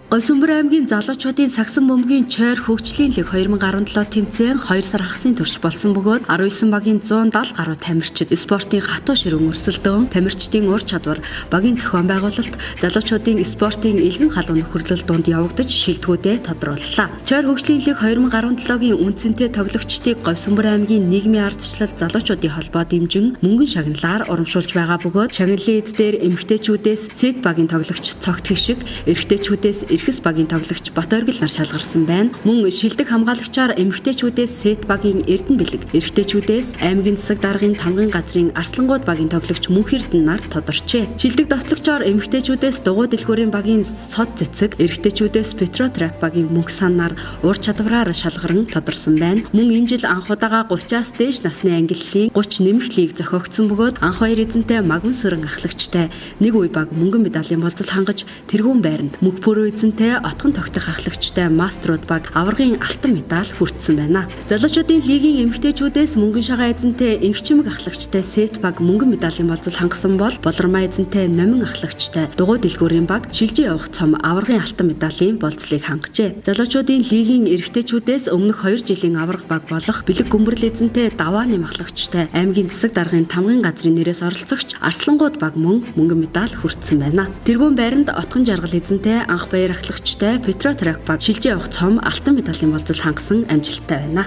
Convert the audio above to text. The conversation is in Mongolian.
Говьсөнбөр аймгийн залуучуудын сагсан бөмбөгийн чойр хөгжлийн лиг 2017 тэмцээн 2 сар хагасын турш болсон бөгөөд 19 багийн 170 гаруй тамирчид спортын хатуу ширүүн өрсөлдөөн, тамирчдын ур чадвар, багийн зохион байгуулалт, залуучуудын спортын элгэн халуун нөхөрлөл донд явагдаж шилдэгүүдэд тодрууллаа. Чойр хөгжлийн лиг 2017-гийн үнцэнтэй тоглогчдыг Говьсөнбөр аймгийн нийгмийн ардчлал залуучуудын холбоо дэмжин мөнгөн шагналаар урамшуулж байгаа бөгөөд шагналын эд дээр эмэгтэйчүүдээс Сэт багийн тоглогч Цогт Хишиг, эрэгтэйчүүдээс Эрхэс багийн тоглогч Бат Оргил нар шалгарсан байна. Мөн шилдэг хамгаалагчаар эмэгтэйчүүдээс Сэт багийн Эрдэнэ Бэлэг, эрэгтэйчүүдээс аймгийн засаг даргын тамгын газрын Арслангууд багийн тоглогч Мөнх Эрдэнэ нар тодорчээ. Шилдэг довтлогчоор эмэгтэйчүүдээс Дугуй Дэлгүүрийн багийн Сод Цэцэг, эрэгтэйчүүдээс Петротрак багийн Мөнх Сан нар ур чадвараар шалгаран тодорсон байна. Мөн энэ жил анх удаага 30-аас дээш насны ангиллалын 30 нэмэх лиг зохиогдсон бөгөөд анх хоёр эзэнтэй Магван Сүрэн ахлагчтай нэг үе баг мөнгөн медалийн болцол хангаж тэргүүн байранд мөнх пүрөө эзэнтэй отгон тогтох ахлагчтай Маструуд баг аваргын алтан медаль хүртсэн байна. Залуучуудын лигийн эмэгтэйчүүдээс мөнгөн шагаа эзэнтэй Ингчимэг ахлагчтай Сэт баг мөнгөн медалийн болцол хангасан бол Болормаа эзэнтэй Номин ахлагчтай Дугуй Дэлгүүрийн баг шилжин явах цом аваргын алтан медалийн болцлыг хангажээ. Залуучуудын лигийн эрэгтэйчүүдээс өмнөх 2 жилийн аварга баг болох Бэлэг Гүмбэрл эзэнтэй Даваа нэм ахлагчтай аймгийн засаг даргын тамгын газрын нэрээс оролцогч Арслангууд баг мөнгөн медаль хүртсэн байна. Тэргүүн байранд Отгон Жаргал эзэнтэй Анх Баяр ахлагчтай Петротрак баг шилжин явах цом алтан медалийн болцол хангасан амжилттай байна.